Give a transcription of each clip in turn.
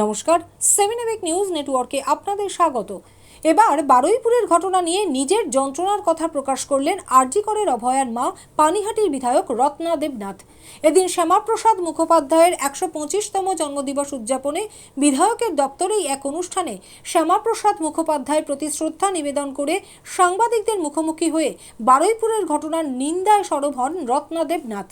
নমস্কার, 7 নিউজ নেটওয়ার্কে আপনাদের স্বাগত। এবার বারুইপুরের ঘটনা নিয়ে নিজের যন্ত্রণার কথা প্রকাশ করলেন আরজি করের অভয়ার মা পানিহাটির বিধায়ক রত্না দেবনাথ। এদিন শ্যামাপ্রসাদ মুখোপাধ্যায়ের ১২৫তম জন্মদিবস উদযাপনে বিধায়কের দপ্তরেই এক অনুষ্ঠানে শ্যামাপ্রসাদ মুখোপাধ্যায়ের প্রতি শ্রদ্ধা নিবেদন করে সাংবাদিকদের মুখোমুখি হয়ে বারুইপুরের ঘটনার নিন্দায় সরব হন রত্না দেবনাথ।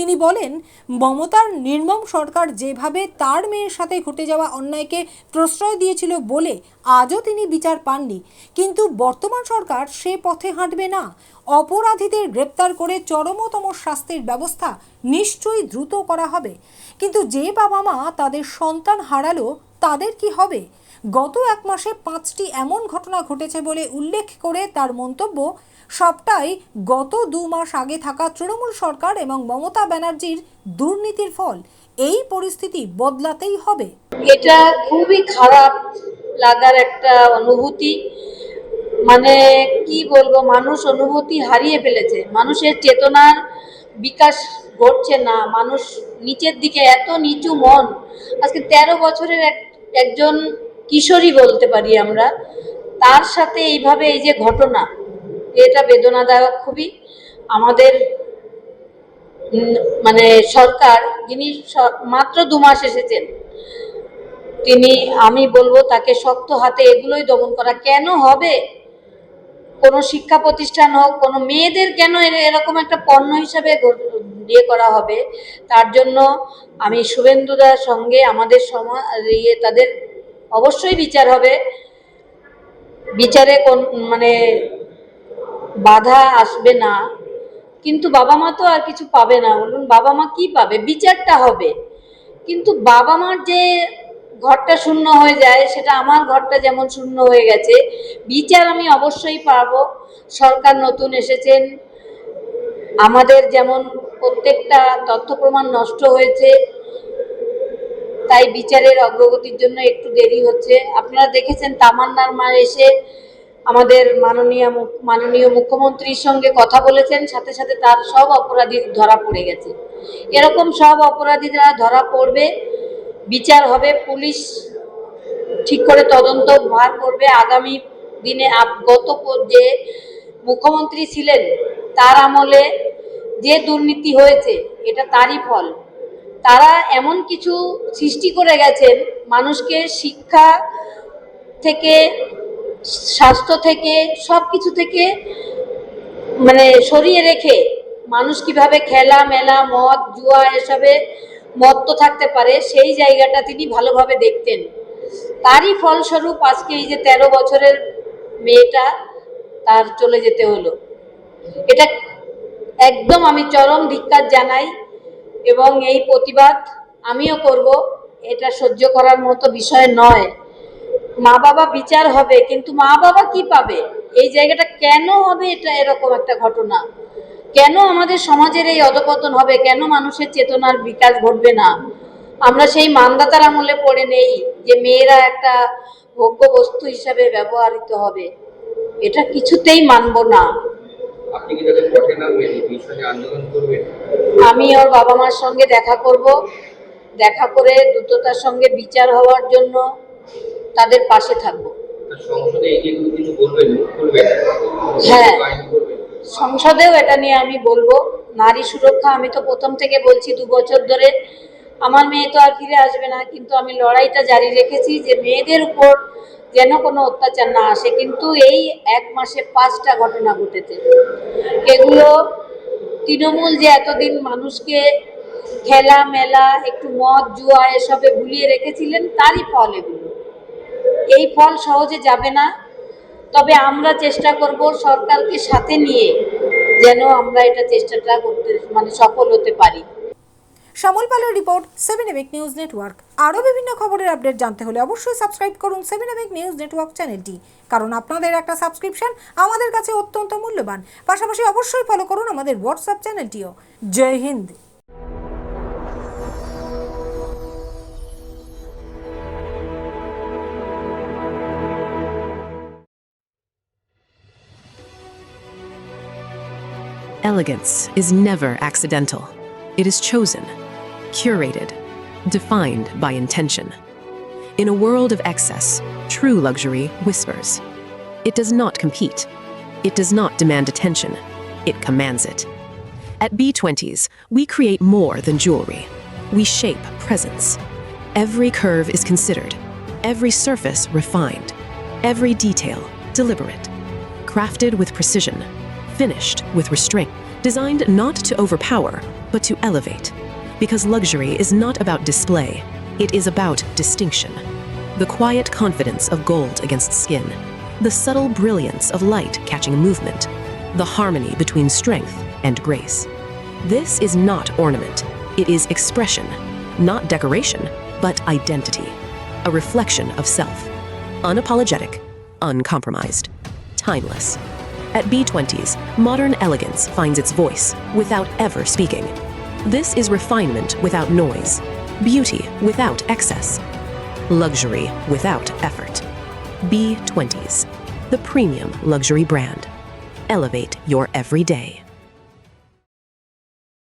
তিনি বলেন, মমতার নির্মম সরকার যেভাবে তার মেয়ের সাথে ঘটে যাওয়া অন্যায়কে প্রশ্রয় দিয়েছিল বলে আজও তিনি বিচার পাননি, কিন্তু বর্তমান সরকার সে পথে হাঁটবে না। অপরাধীদের গ্রেপ্তার করে চরমতম শাস্তির ব্যবস্থা নিশ্চয়ই দ্রুত করা হবে। কিন্তু যে বাবা মা তাদের সন্তান হারালো তাদের কি হবে? গত এক মাসে 5টি এমন ঘটনা ঘটেছে বলে উল্লেখ করে তার মন্তব্য, সবটাই গত 2 মাস আগে থাকা তৃণমূল সরকার এবং মমতা ব্যানার্জির দুর্নীতির ফল। এই পরিস্থিতি বদলাতেই হবে। এটা খুবই খারাপ লাগার একটা অনুভূতি। মানে কি বলবো, মানুষ অনুভূতি হারিয়ে ফেলেছে, মানুষের চেতনার বিকাশ ঘটছে না, মানুষ নিচের দিকে, এত নিচু মন। আজকে 13 বছরের একজন কিশোরী বলতে পারি আমরা, তার সাথে এইভাবে এই যে ঘটনা, এটা বেদনাদায়ক খুবই। আমাদের মানে সরকার, যিনি মাত্র 2 মাস এসেছেন, তিনি, আমি বলবো তাকে শক্ত হাতে এগুলোই দমন করা। কেন হবে? কোনো শিক্ষা প্রতিষ্ঠান হোক, কোনো মেয়েদের কেন এরকম একটা পণ্য হিসাবে দিয়ে করা হবে? তার জন্য আমি শুভেন্দুদার সঙ্গে আমাদের সমাজ তাদের অবশ্যই বিচার হবে, বিচারে মানে বাধা আসবে না। কিন্তু বাবা মা তো আর কিছু পাবে না, বলুন বাবা মা কি পাবে? বিচারটা হবে। কিন্তু বাবা মার যে ঘরটা শূন্য হয়ে যায়, সেটা আমার ঘরটা যেমন শূন্য হয়ে গেছে, বিচার আমি অবশ্যই পাবো। সরকার নতুন এসেছেন, আমাদের যেমন প্রত্যেকটা তথ্য প্রমাণ নষ্ট হয়েছে, তাই বিচারের অগ্রগতির জন্য একটু দেরি হচ্ছে। আপনারা দেখেছেন তামান্নার মা এসে আমাদের মাননীয় মুখ্যমন্ত্রীর সঙ্গে কথা বলেছেন, সাথে সাথে তার সব অপরাধী ধরা পড়ে গেছে। এরকম সব অপরাধীরা ধরা পড়বে, বিচার হবে, পুলিশ ঠিক করে তদন্ত ভার করবে। আগামী দিনে গত যে মুখ্যমন্ত্রী ছিলেন তার আমলে যে দুর্নীতি হয়েছে, এটা তারই ফল। তারা এমন কিছু সৃষ্টি করে গেছেন, মানুষকে শিক্ষা থেকে, স্বাস্থ্য থেকে, সব কিছু থেকে মানে সরিয়ে রেখে মানুষ কিভাবে খেলা মেলা, মদ জুয়া এসবে মত্ত থাকতে পারে, সেই জায়গাটা তিনি ভালোভাবে দেখতেন। তারই ফলস্বরূপ আজকে এই যে 13 বছরের মেয়েটা, তার চলে যেতে হলো। এটা একদম আমি চরম ধিক্কার জানাই এবং এই প্রতিবাদ আমিও করব। এটা সহ্য করার মতো বিষয় নয়। মা বাবা বিচার হবে, কিন্তু মা বাবা কি পাবে? এই জায়গাটা কেন হবে? এটা এরকম একটা ঘটনা কেন আমাদের সমাজের এই অধপতন হবে? কেন মানুষের চেতনার বিকাশ ঘটবে না? আমরা সেই মানদাতার আমলে পড়ে নেই যে মেয়েরা একটা ভোগ্য বস্তু হিসাবে ব্যবহৃত হবে। এটা কিছুতেই মানব না। আপনি কি তাদের পথে নামবেন, এই বিষয়ে আন্দোলন করবেন? আমি ওর বাবা মার সঙ্গে দেখা করব, দেখা করে দ্রুততার সঙ্গে বিচার হওয়ার জন্য তাদের পাশে থাকব। সংসদে এই যে কিছু বলবেন, হ্যাঁ, সংসদেও এটা নিয়ে আমি বলবো। নারী সুরক্ষা, আমি তো প্রথম থেকে বলছি 2 বছর ধরে, আমার মেয়ে তো আর ফিরে আসবে না, কিন্তু আমি লড়াইটা জারি রেখেছি যে মেয়েদের উপর যেন কোনো অত্যাচার না আসে। কিন্তু এই 1 মাসে 5টা ঘটনা ঘটেছে। এগুলো তৃণমূল যে এতদিন মানুষকে খেলা মেলা, একটু মদ জুয়া এসবে ভুলিয়ে রেখেছিলেন, তারই ফল এগুলো। এই ফল সহজে যাবে না। তবে আমরা চেষ্টা করব সরকারকে সাথে নিয়ে, যেন আমরা এটা চেষ্টাটা করতে সফল হতে পারি। শ্যামল পালের রিপোর্ট, 7 নিউজ নেটওয়ার্ক। আরও বিভিন্ন খবরের আপডেট জানতে হলে অবশ্যই সাবস্ক্রাইব করুন 7 নিউজ নেটওয়ার্ক চ্যানেলটি, কারণ আপনাদের একটা সাবস্ক্রিপশন আমাদের কাছে অত্যন্ত মূল্যবান। পাশাপাশি অবশ্যই ফলো করুন আমাদের হোয়াটসঅ্যাপ চ্যানেলটিও। জয় হিন্দ। Elegance is never accidental. It is chosen, curated, defined by intention. In a world of excess, true luxury whispers. It does not compete. It does not demand attention. It commands it. At B20s, we create more than jewelry. We shape presence. Every curve is considered, every surface refined, every detail deliberate, crafted with precision, finished with restraint, designed not to overpower, but to elevate. Because luxury is not about display, it is about distinction. The quiet confidence of gold against skin, the subtle brilliance of light catching movement, the harmony between strength and grace. This is not ornament, it is expression, not decoration, but identity, a reflection of self, unapologetic, uncompromised, timeless. At B20s, modern elegance finds its voice without ever speaking. This is refinement without noise, beauty without excess, luxury without effort. B20s, the premium luxury brand. Elevate your everyday.